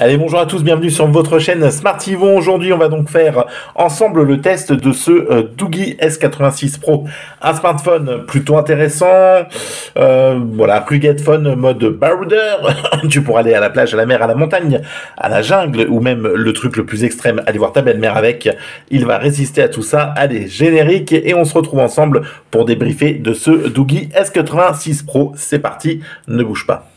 Allez, bonjour à tous, bienvenue sur votre chaîne Smart Yvon. Aujourd'hui, on va donc faire ensemble le test de ce Doogie S86 Pro. Un smartphone plutôt intéressant, voilà, rugged phone mode border. Tu pourras aller à la plage, à la mer, à la montagne, à la jungle, ou même le truc le plus extrême, aller voir ta belle-mère avec. Il va résister à tout ça. Allez, générique, et on se retrouve ensemble pour débriefer de ce Doogie S86 Pro. C'est parti, ne bouge pas.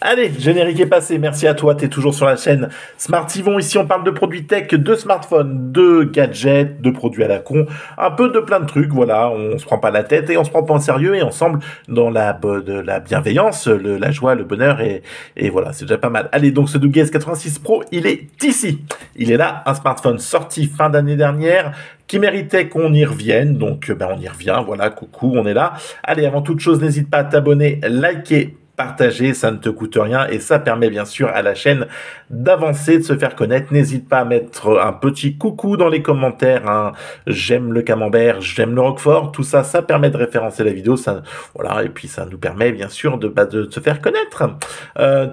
Allez, générique est passé, merci à toi, t'es toujours sur la chaîne Smart Yvon. Ici on parle de produits tech, de smartphones, de gadgets, de produits à la con, un peu de plein de trucs, voilà, on se prend pas la tête et on se prend pas en sérieux et ensemble dans de la bienveillance, la joie, le bonheur et voilà, c'est déjà pas mal. Allez, donc ce Doogie S86 Pro, il est ici, il est là, un smartphone sorti fin d'année dernière, qui méritait qu'on y revienne, donc on y revient, voilà, coucou, on est là. Allez, avant toute chose, n'hésite pas à t'abonner, liker, partager, ça ne te coûte rien et ça permet bien sûr à la chaîne d'avancer, de se faire connaître. N'hésite pas à mettre un petit coucou dans les commentaires, hein. J'aime le camembert, j'aime le roquefort, tout ça, ça permet de référencer la vidéo, ça, voilà, et puis ça nous permet bien sûr de se faire connaître.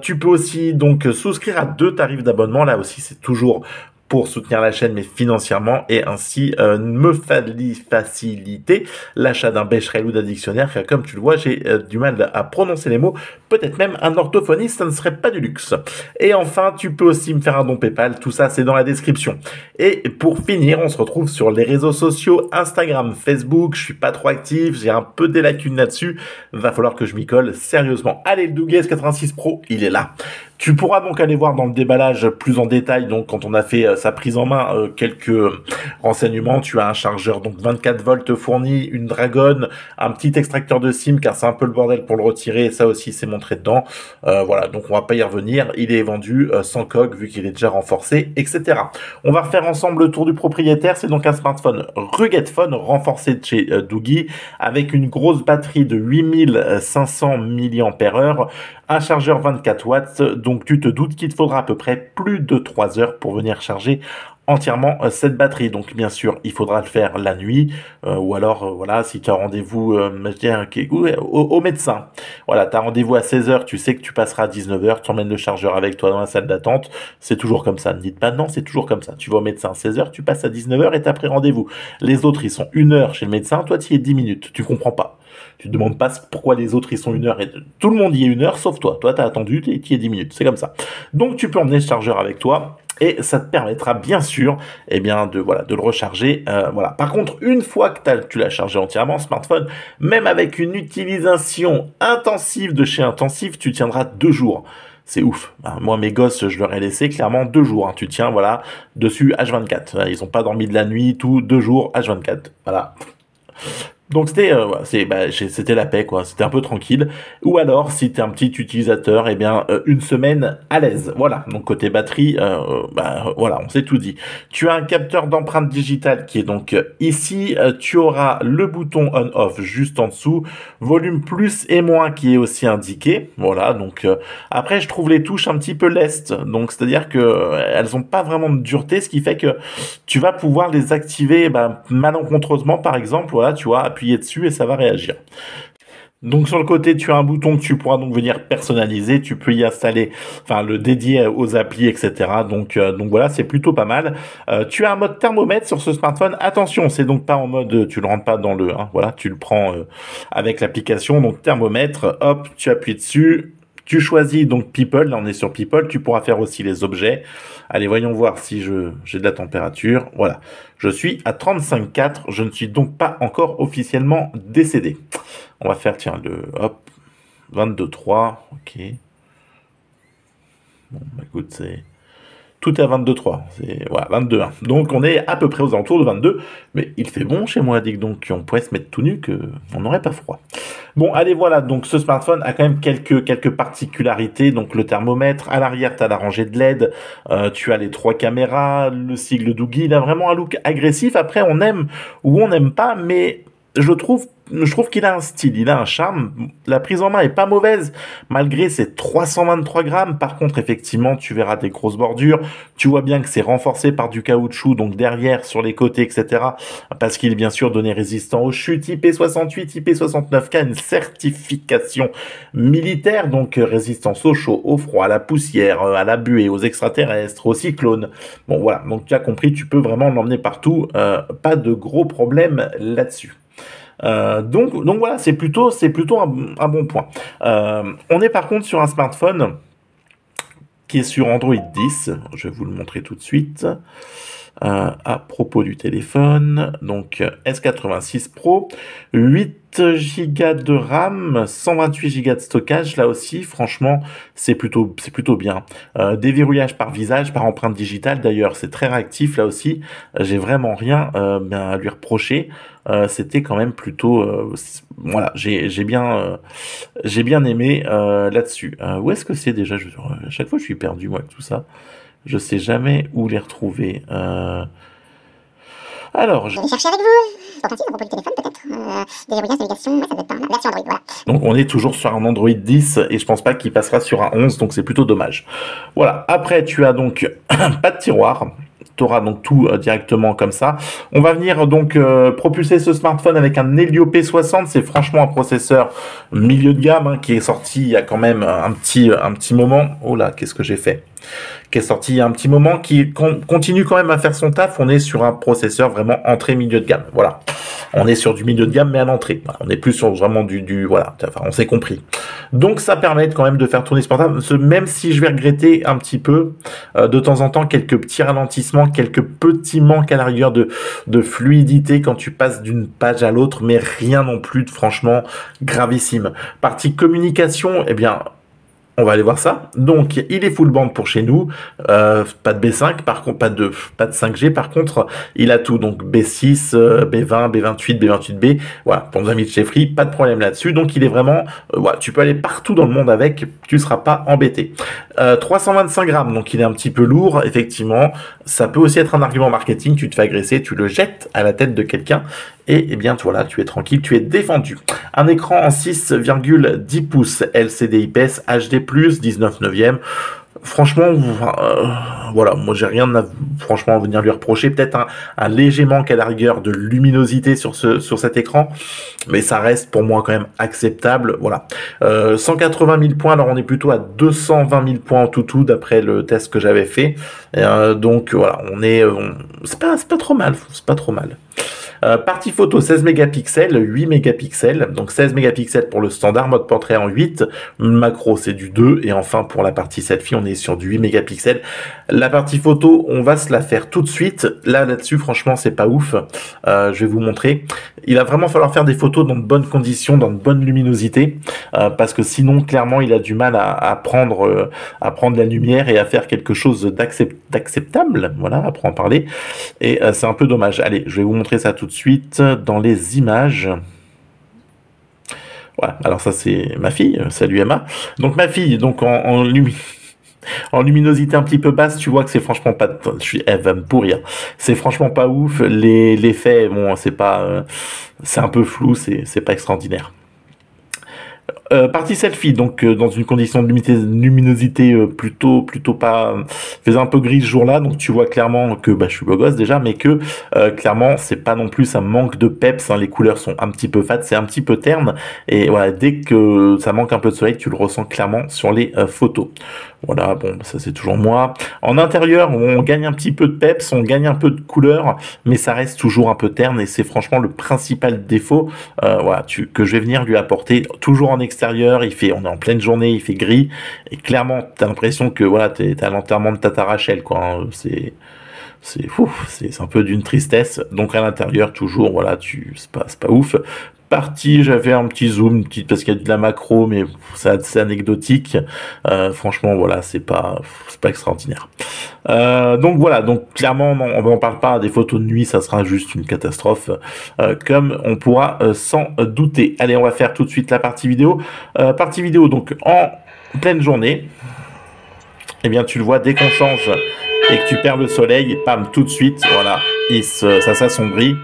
Tu peux aussi donc souscrire à 2 tarifs d'abonnement, là aussi c'est toujours pour soutenir la chaîne, mais financièrement, et ainsi me faciliter l'achat d'un Becherel ou d'un dictionnaire, car comme tu le vois, j'ai du mal à prononcer les mots, peut-être même un orthophoniste, ça ne serait pas du luxe. Et enfin, tu peux aussi me faire un don PayPal, tout ça c'est dans la description. Et pour finir, on se retrouve sur les réseaux sociaux, Instagram, Facebook, je suis pas trop actif, j'ai un peu des lacunes là-dessus, va falloir que je m'y colle sérieusement. Allez, le Doogie S86 Pro, il est là. Tu pourras donc aller voir dans le déballage plus en détail, donc quand on a fait sa prise en main, quelques renseignements. Tu as un chargeur donc 24 volts fourni, une Dragon, un petit extracteur de SIM car c'est un peu le bordel pour le retirer, ça aussi c'est montré dedans. Voilà, donc on va pas y revenir, il est vendu sans coque vu qu'il est déjà renforcé, etc. On va refaire ensemble le tour du propriétaire, c'est donc un smartphone rugged phone renforcé de chez Doogie avec une grosse batterie de 8500 mAh, un chargeur 24 watts, donc tu te doutes qu'il te faudra à peu près plus de 3 heures pour venir charger entièrement cette batterie. Donc bien sûr, il faudra le faire la nuit, ou alors voilà, si tu as rendez-vous au médecin. Voilà, tu as rendez-vous à 16h, tu sais que tu passeras à 19h, tu emmènes le chargeur avec toi dans la salle d'attente, c'est toujours comme ça. Ne dites pas non, c'est toujours comme ça. Tu vas au médecin à 16h, tu passes à 19h et tu as pris rendez-vous. Les autres, ils sont 1 heure chez le médecin, toi tu y es 10 minutes, tu comprends pas. Tu te demandes pas pourquoi les autres ils sont 1 heure et tout le monde y est 1 heure sauf toi. Toi t'as attendu et tu y es 10 minutes. C'est comme ça. Donc tu peux emmener ce chargeur avec toi et ça te permettra bien sûr de le recharger. Voilà. Par contre, une fois que tu l'as chargé entièrement, smartphone, même avec une utilisation intensive de chez Intensif, tu tiendras 2 jours. C'est ouf. Moi, mes gosses, je leur ai laissé clairement 2 jours. Tu tiens, voilà, dessus H24. Ils n'ont pas dormi de la nuit, tout, 2 jours H24. Voilà. Donc c'était la paix quoi, c'était un peu tranquille. Ou alors si t'es un petit utilisateur, une semaine à l'aise. Voilà. Donc côté batterie, voilà, on s'est tout dit. Tu as un capteur d'empreinte digitale qui est donc ici. Tu auras le bouton on/off juste en dessous, volume plus et moins qui est aussi indiqué. Voilà. Donc après je trouve les touches un petit peu lestes. Donc c'est-à-dire que elles ont pas vraiment de dureté, ce qui fait que tu vas pouvoir les activer malencontreusement par exemple. Voilà, tu vois. Appuyer dessus et ça va réagir. Donc sur le côté, tu as un bouton que tu pourras donc venir personnaliser. Tu peux y installer, le dédier aux applis, etc. Donc voilà, c'est plutôt pas mal. Tu as un mode thermomètre sur ce smartphone. Attention, c'est donc pas en mode, tu le rentres pas dans le, voilà, tu le prends avec l'application. Donc thermomètre, hop, tu appuies dessus. Tu choisis donc People, là on est sur People, tu pourras faire aussi les objets. Allez, voyons voir si j'ai de la température. Voilà, je suis à 35,4, je ne suis donc pas encore officiellement décédé. On va faire, tiens, 22,3, ok. Bon, écoute, c'est... Tout est à 22,3, c'est voilà, 22,1. Donc on est à peu près aux alentours de 22, mais il fait bon chez moi, dit donc on pourrait se mettre tout nu, qu'on n'aurait pas froid. Bon, allez, voilà, donc ce smartphone a quand même quelques particularités. Donc le thermomètre, à l'arrière, tu as la rangée de LED, tu as les 3 caméras, le sigle Doogie, il a vraiment un look agressif. Après, on aime ou on n'aime pas, mais je trouve je trouve qu'il a un style, il a un charme. La prise en main est pas mauvaise, malgré ses 323 grammes. Par contre, effectivement, tu verras des grosses bordures. Tu vois bien que c'est renforcé par du caoutchouc, donc derrière, sur les côtés, etc. Parce qu'il est bien sûr donné résistant aux chutes IP68, IP69, qui a une certification militaire, donc résistance au chaud, au froid, à la poussière, à la buée, aux extraterrestres, aux cyclones. Bon, voilà. Donc, tu as compris, tu peux vraiment l'emmener partout. Pas de gros problèmes là-dessus. Donc voilà, c'est plutôt un bon point. On est par contre sur un smartphone qui est sur Android 10. Je vais vous le montrer tout de suite. À propos du téléphone, donc S86 Pro, 8 Go de RAM, 128 Go de stockage, là aussi, franchement, c'est plutôt bien. Déverrouillage par visage, par empreinte digitale, d'ailleurs, c'est très réactif, là aussi, j'ai vraiment rien à lui reprocher. C'était quand même plutôt, voilà, j'ai bien aimé là-dessus. Où est-ce que c'est déjà? À chaque fois, je suis perdu, moi, avec tout ça. Je sais jamais où les retrouver. Alors, je vais chercher avec vous. Donc, ainsi, à propos du téléphone, peut-être. Déverrouillage, navigation, ouais, ça doit être la version Android, voilà. Donc, on est toujours sur un Android 10 et je pense pas qu'il passera sur un 11, donc c'est plutôt dommage. Voilà. Après, tu as donc pas de tiroir. Tu auras donc tout directement comme ça. On va venir donc propulser ce smartphone avec un Helio P60. C'est franchement un processeur milieu de gamme qui est sorti il y a quand même un petit moment. Oh là, qu'est-ce que j'ai fait? Qui est sorti il y a un petit moment, qui continue quand même à faire son taf. On est sur un processeur vraiment entrée milieu de gamme. Voilà. On est sur du milieu de gamme, mais à l'entrée. Voilà. On n'est plus sur vraiment voilà. Enfin, on s'est compris. Donc, ça permet quand même de faire tourner ce portable, même si je vais regretter un petit peu, de temps en temps, quelques petits ralentissements, quelques petits manques à la rigueur de fluidité quand tu passes d'une page à l'autre, mais rien non plus de franchement gravissime. Partie communication, eh bien, on va aller voir ça. Donc, il est full band pour chez nous. Pas de B5, par contre, pas de 5G. Par contre, il a tout. Donc, B6, B20, B28, B28B. Voilà, pour nos amis de chez Free, pas de problème là-dessus. Donc, il est vraiment... voilà, tu peux aller partout dans le monde avec. Tu ne seras pas embêté. 325 grammes, donc il est un petit peu lourd. Effectivement, ça peut aussi être un argument marketing. Tu te fais agresser, tu le jettes à la tête de quelqu'un. Et eh bien, voilà, tu es tranquille, tu es défendu. Un écran en 6,10 pouces LCD IPS HD+, 19/9. Franchement, voilà, moi j'ai rien franchement à venir lui reprocher. Peut-être un léger manque à la rigueur de luminosité sur cet écran, mais ça reste pour moi quand même acceptable. Voilà, 180 000 points. Alors on est plutôt à 220 000 points en tout d'après le test que j'avais fait. Donc voilà, c'est pas trop mal, c'est pas trop mal. Partie photo 16 mégapixels, 8 mégapixels, donc 16 mégapixels pour le standard, mode portrait en 8, macro c'est du 2, et enfin pour la partie selfie on est sur du 8 mégapixels. La partie photo on va se la faire tout de suite, là-dessus franchement c'est pas ouf, je vais vous montrer. Il va vraiment falloir faire des photos dans de bonnes conditions, dans de bonnes luminosités, parce que sinon clairement il a du mal à prendre la lumière et à faire quelque chose d'acceptable, voilà, après en parler, et c'est un peu dommage. Allez, je vais vous montrer ça tout de suite dans les images. Voilà, alors ça c'est ma fille, salut Emma. Donc ma fille, donc en luminosité un petit peu basse, tu vois que c'est franchement pas... Elle va me pourrir. C'est franchement pas ouf. L'effet, bon, c'est pas... c'est un peu flou, c'est pas extraordinaire. Partie selfie, donc dans une condition de luminosité plutôt pas, faisait un peu gris ce jour-là, donc tu vois clairement que je suis beau gosse déjà, mais que clairement c'est pas non plus, ça manque de peps, les couleurs sont un petit peu fades, c'est un petit peu terne, et voilà, dès que ça manque un peu de soleil, tu le ressens clairement sur les photos. Voilà, bon, ça c'est toujours moi. En intérieur, on gagne un petit peu de peps, on gagne un peu de couleur, mais ça reste toujours un peu terne, et c'est franchement le principal défaut voilà, que je vais venir lui apporter. Toujours en extérieur, on est en pleine journée, il fait gris, et clairement, t'as l'impression que voilà, t'es à l'enterrement de Tata Rachel, quoi. C'est un peu d'une tristesse. Donc à l'intérieur, toujours, voilà, c'est pas ouf. Partie, j'avais un petit zoom, parce qu'il y a de la macro, mais c'est anecdotique. Franchement, voilà, c'est pas extraordinaire. Donc voilà, donc clairement, on n'en parle pas. Des photos de nuit, ça sera juste une catastrophe, comme on pourra s'en douter. Allez, on va faire tout de suite la partie vidéo. Partie vidéo, donc en pleine journée. Eh bien, tu le vois, dès qu'on change et que tu perds le soleil, pam, tout de suite, voilà, ça s'assombrit.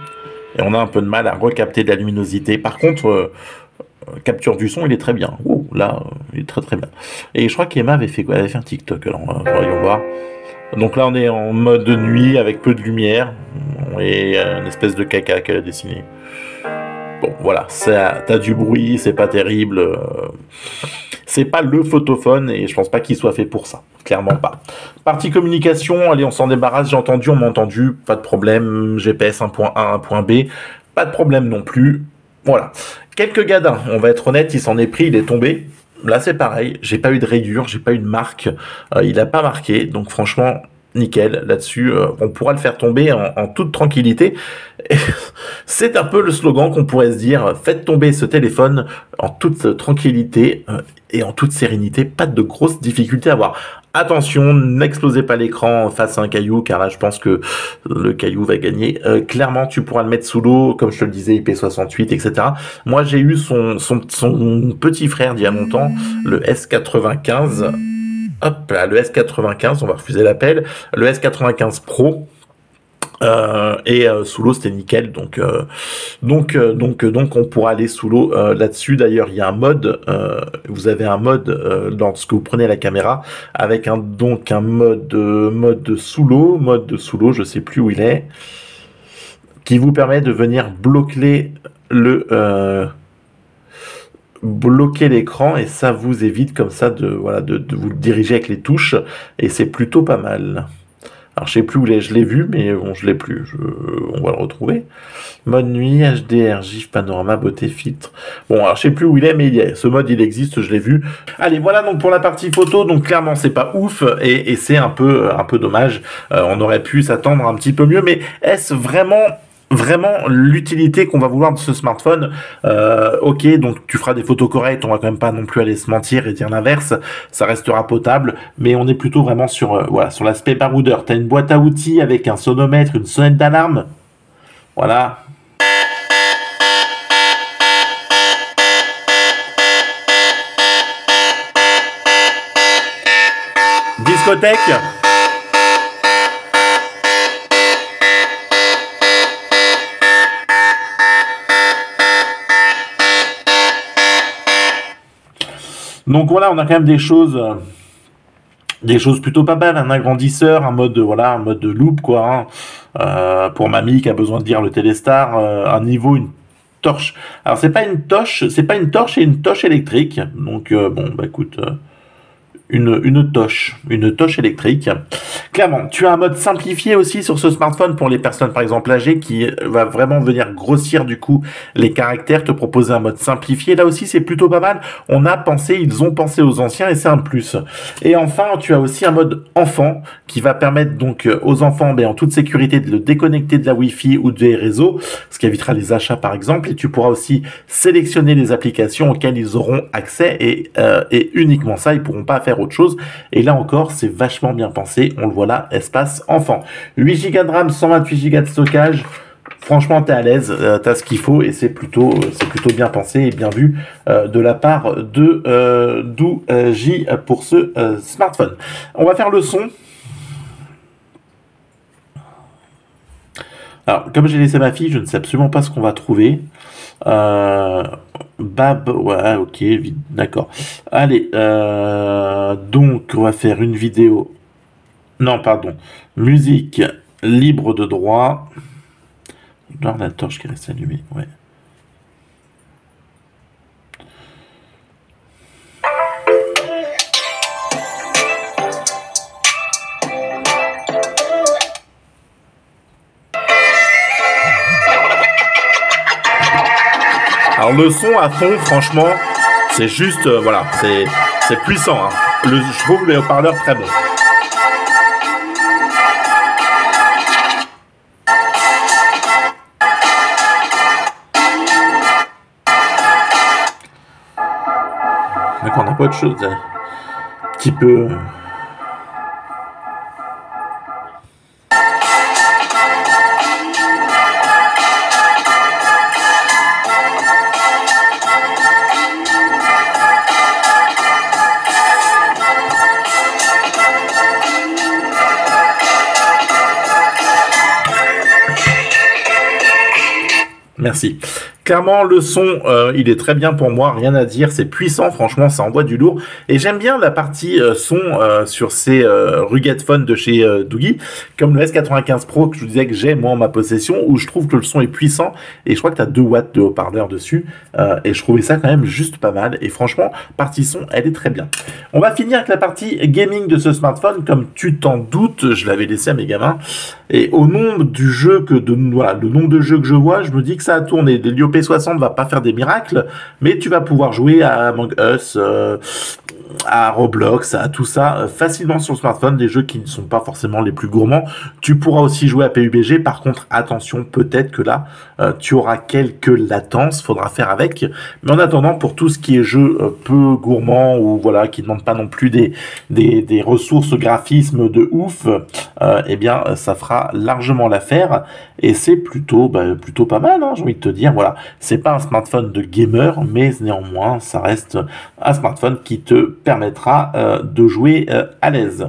et on a un peu de mal à recapter de la luminosité. Par contre, capture du son, il est très bien. Ouh, là, il est très très bien. Et je crois qu'Emma avait fait quoi? Elle avait fait un TikTok, alors voyons voir. Donc là, on est en mode de nuit avec peu de lumière et une espèce de caca qu'elle a dessiné. Bon, voilà, t'as du bruit, c'est pas terrible. C'est pas le photophone et je pense pas qu'il soit fait pour ça. Clairement pas. Partie communication, allez, on s'en débarrasse. J'ai entendu, on m'a entendu, pas de problème. GPS 1.1, 1.B, pas de problème non plus. Voilà. Quelques gadins, on va être honnête, il s'en est pris, il est tombé. Là, c'est pareil. J'ai pas eu de rayure, j'ai pas eu de marque. Il a pas marqué, donc franchement, nickel. Là-dessus, on pourra le faire tomber en toute tranquillité. Et c'est un peu le slogan qu'on pourrait se dire, faites tomber ce téléphone en toute tranquillité et en toute sérénité, pas de grosses difficultés à avoir. Attention, n'explosez pas l'écran face à un caillou, car là je pense que le caillou va gagner. Clairement, tu pourras le mettre sous l'eau, comme je te le disais, IP68, etc. Moi j'ai eu son petit frère d'il y a longtemps, le S95. Hop là, le S95, on va refuser l'appel. Le S95 Pro. Sous l'eau c'était nickel, donc on pourra aller sous l'eau là-dessus. D'ailleurs il y a un mode, vous avez un mode lorsque vous prenez la caméra avec un mode sous l'eau, je sais plus où il est, qui vous permet de venir bloquer l'écran, et ça vous évite comme ça de vous diriger avec les touches, et c'est plutôt pas mal. Alors je sais plus où je l'ai vu, mais bon, je l'ai plus. On va le retrouver. Mode nuit, HDR, GIF, panorama, beauté, filtre. Bon, alors je sais plus où il est, mais ce mode il existe, je l'ai vu. Allez, voilà donc pour la partie photo. Donc clairement c'est pas ouf et c'est un peu dommage. On aurait pu s'attendre un petit peu mieux, mais est-ce vraiment l'utilité qu'on va vouloir de ce smartphone? Ok, donc tu feras des photos correctes, on va quand même pas non plus aller se mentir et dire l'inverse, ça restera potable, mais on est plutôt vraiment sur sur l'aspect baroudeur. T'as une boîte à outils avec un sonomètre, une sonnette d'alarme, voilà. Discothèque. Donc voilà, on a quand même des choses plutôt pas mal, un agrandisseur, un mode de loupe quoi, hein. Pour mamie qui a besoin de lire le Téléstar, un niveau, une torche. Alors c'est pas une torche, c'est une torche électrique. Donc bon bah écoute, une toche électrique. Clairement, tu as un mode simplifié aussi sur ce smartphone pour les personnes par exemple âgées qui va vraiment venir grossir du coup les caractères, te proposer un mode simplifié. Là aussi c'est plutôt pas mal. Ils ont pensé aux anciens et c'est un plus. Et enfin, tu as aussi un mode enfant qui va permettre donc aux enfants en toute sécurité de le déconnecter de la Wi-Fi ou des réseaux, ce qui évitera les achats par exemple. Et tu pourras aussi sélectionner les applications auxquelles ils auront accès et uniquement ça, ils pourront pas faire autre chose. Et là encore, c'est vachement bien pensé. On le voit là, espace enfant. 8 Go de RAM, 128 Go de stockage. Franchement, t'es à l'aise, t'as ce qu'il faut et c'est plutôt bien pensé et bien vu de la part de Douji pour ce smartphone. On va faire le son. Alors, comme j'ai laissé ma fille, je ne sais absolument pas ce qu'on va trouver. Bab, ouais, ok, d'accord. Allez, donc on va faire une vidéo. Non, pardon. Musique libre de droit. Voir la torche qui reste allumée, ouais. Alors le son à fond, franchement, c'est juste, voilà, c'est puissant. Hein. Je trouve les haut-parleurs très bons. D'accord, on n'a pas autre chose, un petit peu. Merci. Clairement, le son, il est très bien pour moi, rien à dire, c'est puissant, franchement, ça envoie du lourd. Et j'aime bien la partie son sur ces Rugged Headphones de chez Doogie, comme le S95 Pro que je vous disais que j'ai moi en ma possession, où je trouve que le son est puissant, et je crois que tu as 2 watts de haut-parleur dessus, et je trouvais ça quand même juste pas mal. Et franchement, partie son, elle est très bien. On va finir avec la partie gaming de ce smartphone, comme tu t'en doutes, je l'avais laissé à mes gamins. Et au nombre du jeu voilà, le nombre de jeux que je vois, je me dis que ça a tourné. L'Helio P60 va pas faire des miracles, mais tu vas pouvoir jouer à Among Us, à Roblox, à tout ça facilement sur le smartphone, des jeux qui ne sont pas forcément les plus gourmands. Tu pourras aussi jouer à PUBG. Par contre, attention, peut-être que là, tu auras quelques latences, faudra faire avec. Mais en attendant, pour tout ce qui est jeu peu gourmand ou voilà, qui ne demande pas non plus des ressources graphisme de ouf, eh bien, ça fera largement l'affaire. Et c'est plutôt pas mal, hein, j'ai envie de te dire. Voilà, c'est pas un smartphone de gamer, mais néanmoins, ça reste un smartphone qui te permettra de jouer à l'aise.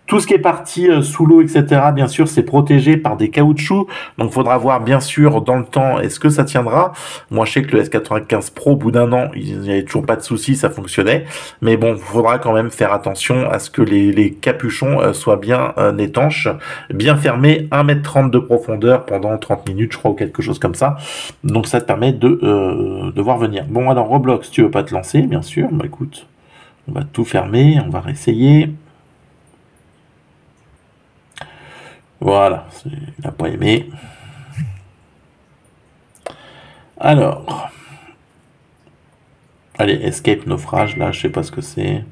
Tout ce qui est parti sous l'eau, etc., bien sûr, c'est protégé par des caoutchoucs. Donc, il faudra voir, bien sûr, dans le temps, est-ce que ça tiendra. Moi, je sais que le S95 Pro, au bout d'un an, il n'y avait toujours pas de soucis, ça fonctionnait. Mais bon, il faudra quand même faire attention à ce que les capuchons soient bien étanches, bien fermés, 1,30 m de profondeur pendant 30 minutes, je crois, ou quelque chose comme ça. Donc, ça te permet de voir venir. Bon, alors, Roblox, tu veux pas te lancer, bien sûr. Bah, écoute, on va tout fermer, on va réessayer. Voilà, il n'a pas aimé. Alors, allez, escape naufrage, là, je sais pas ce que c'est.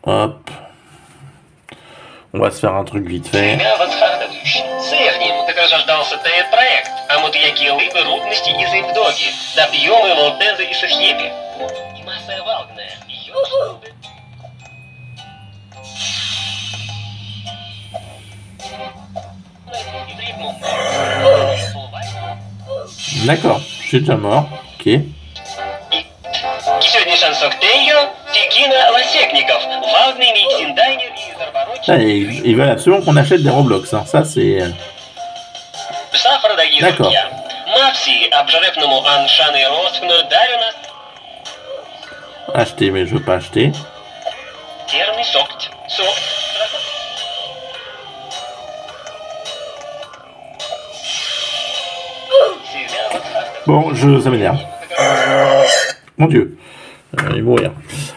Hop. On va se faire un truc vite fait. D'accord, je suis déjà mort. Ok. Ah, ils veulent absolument qu'on achète des Roblox, hein. Ça c'est... D'accord. Acheter, mais je veux pas acheter. Bon, ça m'énerve. Mon Dieu. Il va mourir.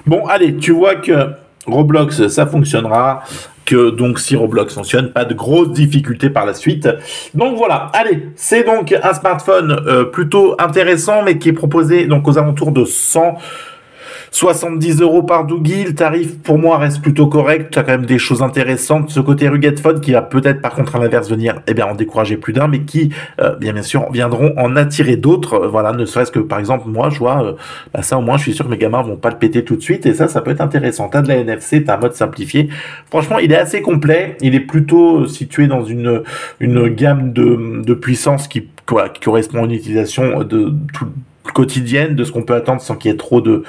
Bon, allez, tu vois que Roblox, ça fonctionnera. Que donc, si Roblox fonctionne, pas de grosses difficultés par la suite. Donc voilà, allez, c'est donc un smartphone plutôt intéressant, mais qui est proposé donc aux alentours de 170 € par Doogie. Le tarif pour moi reste plutôt correct. Tu as quand même des choses intéressantes. Ce côté Rugged Headphones qui va peut-être par contre à l'inverse venir en décourager plus d'un, mais qui bien sûr viendront en attirer d'autres. Voilà, ne serait-ce que par exemple moi je vois ça, au moins je suis sûr que mes gamins vont pas le péter tout de suite, et ça peut être intéressant. T'as de la NFC, t'as un mode simplifié. Franchement, il est assez complet. Il est plutôt situé dans une gamme de puissance qui correspond à une utilisation de tout quotidienne, de ce qu'on peut attendre sans qu'il y ait trop de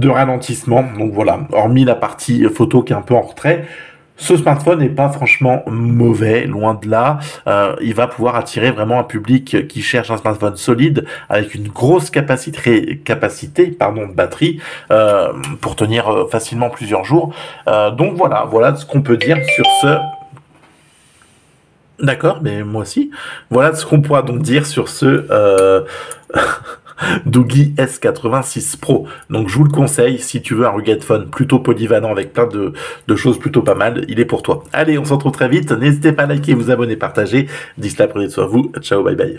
ralentissement. Donc voilà, hormis la partie photo qui est un peu en retrait, ce smartphone n'est pas franchement mauvais, loin de là. Il va pouvoir attirer vraiment un public qui cherche un smartphone solide avec une grosse capacité de batterie pour tenir facilement plusieurs jours. Donc voilà ce qu'on peut dire sur ce... D'accord, mais moi aussi. Voilà ce qu'on pourra donc dire sur ce Doogie S86 Pro. Donc je vous le conseille, si tu veux un Rugged Headphone plutôt polyvalent avec plein de choses plutôt pas mal, il est pour toi. Allez, on se retrouve très vite. N'hésitez pas à liker, vous abonner, partager. D'ici là, prenez soin de vous. Ciao, bye bye.